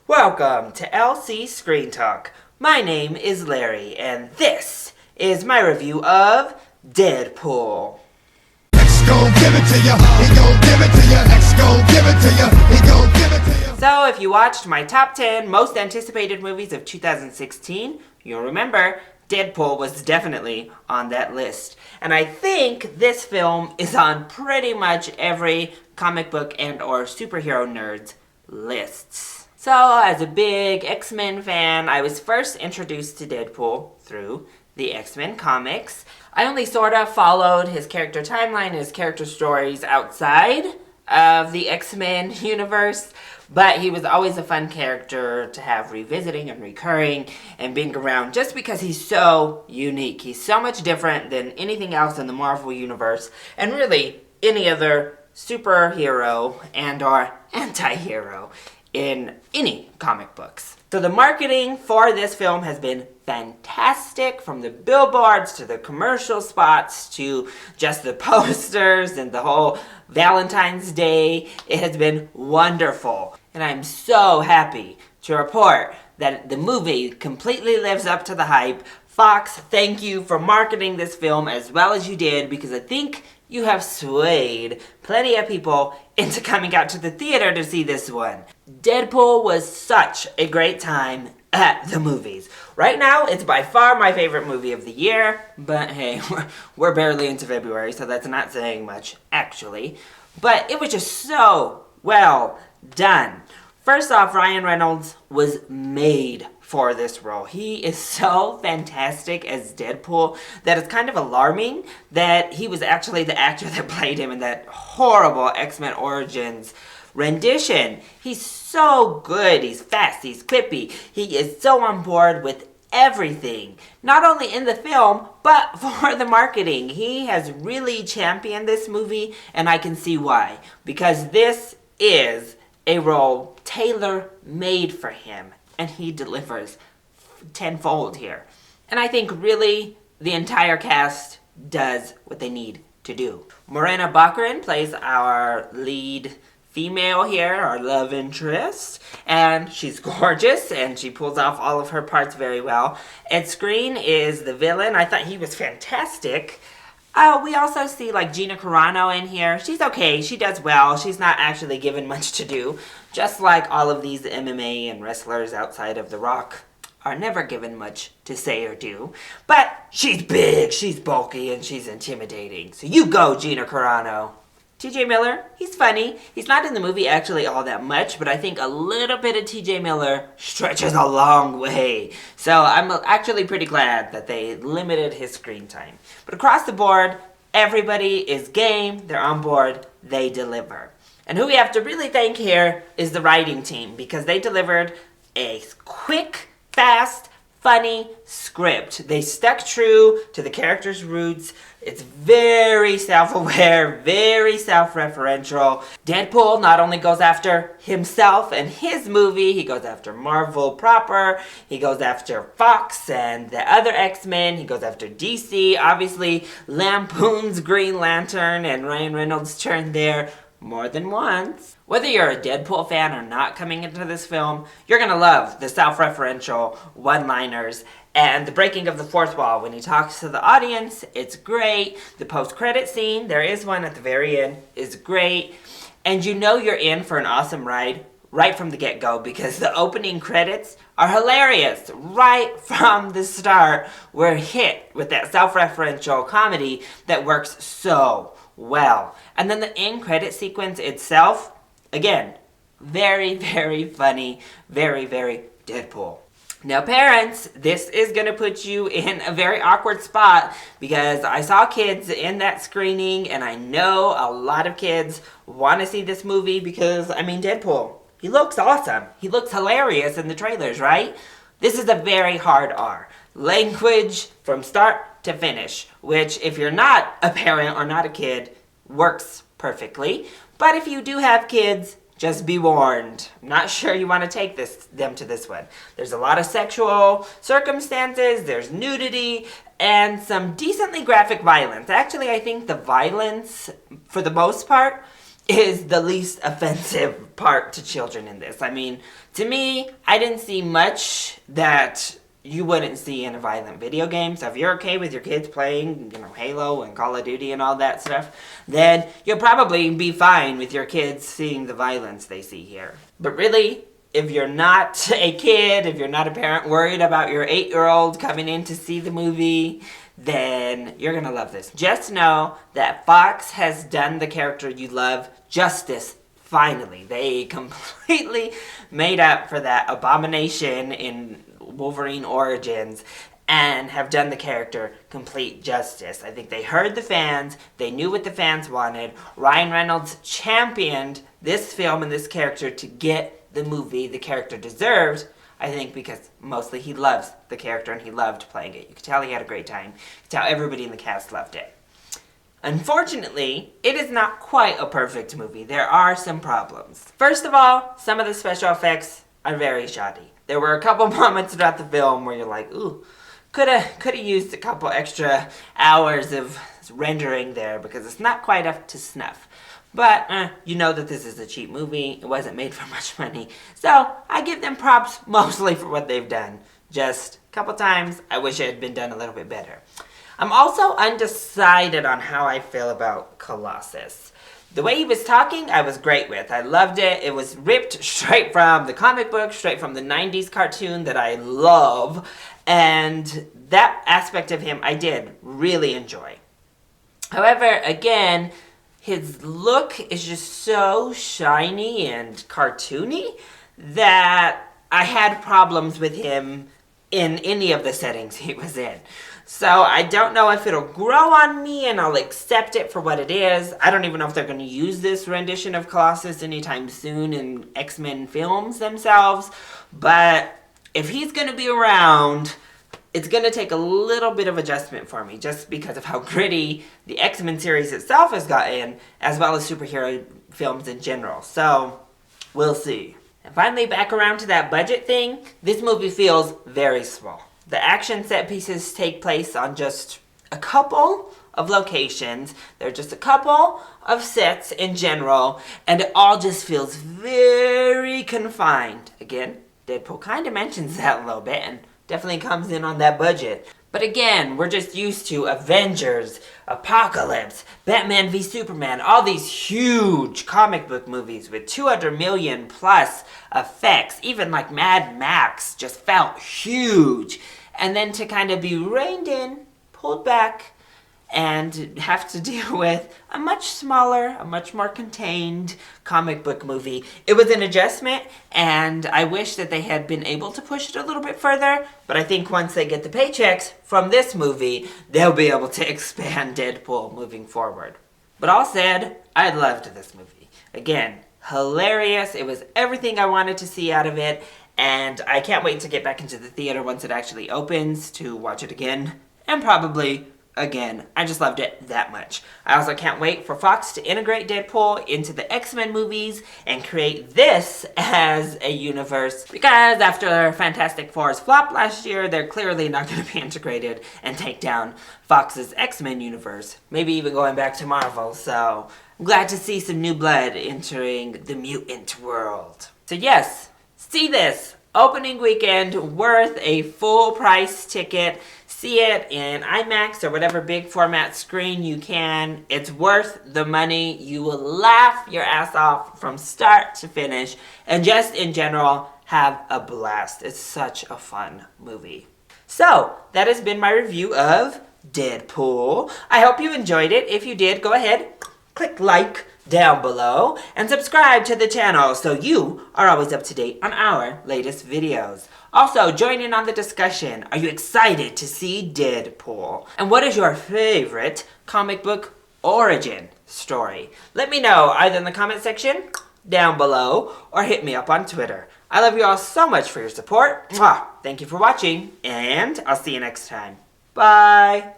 Welcome to LC Screen Talk. My name is Larry, and this is my review of Deadpool. So if you watched my top 10 most anticipated movies of 2016, you'll remember Deadpool was definitely on that list. And I think this film is on pretty much every comic book and or superhero nerd's lists. So, as a big X-Men fan, I was first introduced to Deadpool through the X-Men comics. I only sort of followed his character timeline and his character stories outside of the X-Men universe, but he was always a fun character to have revisiting and recurring and being around just because he's so unique. He's so much different than anything else in the Marvel universe and really any other superhero and or anti-hero in any comic books. So the marketing for this film has been fantastic, from the billboards to the commercial spots to just the posters and the whole Valentine's Day. It has been wonderful. And I'm so happy to report that the movie completely lives up to the hype. Fox, thank you for marketing this film as well as you did, because I think you have swayed plenty of people into coming out to the theater to see this one. Deadpool was such a great time at the movies. Right now, it's by far my favorite movie of the year, but hey, we're barely into February, so that's not saying much, actually. But it was just so well done. First off, Ryan Reynolds was made for this role. He is so fantastic as Deadpool that it's kind of alarming that he was actually the actor that played him in that horrible X-Men Origins rendition. He's so good. He's fast. He's quippy. He is so on board with everything. Not only in the film, but for the marketing. He has really championed this movie, and I can see why. Because this is a role tailor-made for him, and he delivers tenfold here. And I think really the entire cast does what they need to do. Morena Baccarin plays our lead female here, our love interest, and she's gorgeous and she pulls off all of her parts very well. Ed Skrein is the villain. I thought he was fantastic. We also see like Gina Carano in here. She's okay. She does well. She's not actually given much to do. Just like all of these MMA and wrestlers outside of The Rock are never given much to say or do. But she's big, she's bulky, and she's intimidating. So you go, Gina Carano. TJ Miller, he's funny. He's not in the movie actually all that much, but I think a little bit of TJ Miller stretches a long way. So I'm actually pretty glad that they limited his screen time. But across the board, everybody is game, they're on board, they deliver. And who we have to really thank here is the writing team, because they delivered a quick, fast, funny script. They stuck true to the characters' roots. It's very self-aware, very self-referential. Deadpool not only goes after himself and his movie, he goes after Marvel proper, he goes after Fox and the other X-Men, he goes after DC, obviously lampoons Green Lantern and Ryan Reynolds' turn there more than once. Whether you're a Deadpool fan or not coming into this film, you're gonna love the self-referential one-liners and the breaking of the fourth wall when he talks to the audience. It's great. The post-credit scene, there is one at the very end, is great. And you know you're in for an awesome ride right from the get-go, because the opening credits are hilarious. Right from the start, we're hit with that self-referential comedy that works so well. And then the end credit sequence itself, again, very, very funny, very, very Deadpool. Now parents, this is going to put you in a very awkward spot, because I saw kids in that screening and I know a lot of kids want to see this movie because, I mean, Deadpool, he looks awesome. He looks hilarious in the trailers, right? This is a very hard R. Language from start to finish, which if you're not a parent or not a kid, works perfectly. But if you do have kids, just be warned. I'm not sure you want to take them to this one. There's a lot of sexual circumstances, there's nudity, and some decently graphic violence. Actually, I think the violence, for the most part, is the least offensive part to children in this. I mean, to me, I didn't see much that you wouldn't see in a violent video game. So if you're okay with your kids playing, Halo and Call of Duty and all that stuff, then you'll probably be fine with your kids seeing the violence they see here. But really, if you're not a kid, if you're not a parent worried about your 8-year-old coming in to see the movie, then you're gonna love this. Just know that Fox has done the character you love justice. Finally, they completely made up for that abomination in Wolverine Origins and have done the character complete justice. I think they heard the fans, they knew what the fans wanted. Ryan Reynolds championed this film and this character to get the movie the character deserved. I think because mostly he loves the character and he loved playing it. You could tell he had a great time. You could tell everybody in the cast loved it. Unfortunately, it is not quite a perfect movie. There are some problems. First of all, some of the special effects are very shoddy. There were a couple moments throughout the film where you're like, ooh, coulda used a couple extra hours of rendering there because it's not quite up to snuff. But you know that this is a cheap movie. It wasn't made for much money. So I give them props mostly for what they've done. Just a couple times, I wish it had been done a little bit better. I'm also undecided on how I feel about Colossus. The way he was talking, I was great with. I loved it. It was ripped straight from the comic book, straight from the 90s cartoon that I love. And that aspect of him I did really enjoy. However, again, his look is just so shiny and cartoony that I had problems with him in any of the settings he was in. So I don't know if it'll grow on me and I'll accept it for what it is. I don't even know if they're going to use this rendition of Colossus anytime soon in X-Men films themselves. But if he's going to be around, it's going to take a little bit of adjustment for me just because of how gritty the X-Men series itself has gotten, as well as superhero films in general. So we'll see. And finally, back around to that budget thing, this movie feels very small. The action set pieces take place on just a couple of locations. There are just a couple of sets in general, and it all just feels very confined. Again, Deadpool kind of mentions that a little bit, and definitely comes in on that budget. But again, we're just used to Avengers, Apocalypse, Batman v Superman, all these huge comic book movies with 200 million plus effects. Even like Mad Max just felt huge. And then to kind of be reined in, pulled back, and have to deal with a much smaller, a much more contained comic book movie. It was an adjustment, and I wish that they had been able to push it a little bit further, but I think once they get the paychecks from this movie, they'll be able to expand Deadpool moving forward. But all said, I loved this movie. Again, hilarious. It was everything I wanted to see out of it, and I can't wait to get back into the theater once it actually opens to watch it again, and probably again. I just loved it that much. I also can't wait for Fox to integrate Deadpool into the X-Men movies and create this as a universe, because after Fantastic Four's flop last year, they're clearly not going to be integrated and take down Fox's X-Men universe. Maybe even going back to Marvel, so I'm glad to see some new blood entering the mutant world. So yes, see this opening weekend, worth a full price ticket. See it in IMAX or whatever big format screen you can. It's worth the money. You will laugh your ass off from start to finish, and just in general have a blast. It's such a fun movie. So that has been my review of Deadpool. I hope you enjoyed it. If you did, go ahead, click like down below and subscribe to the channel so you are always up to date on our latest videos. Also, join in on the discussion. Are you excited to see Deadpool? And what is your favorite comic book origin story? Let me know either in the comment section down below or hit me up on Twitter. I love you all so much for your support. Mwah! Thank you for watching, and I'll see you next time. Bye!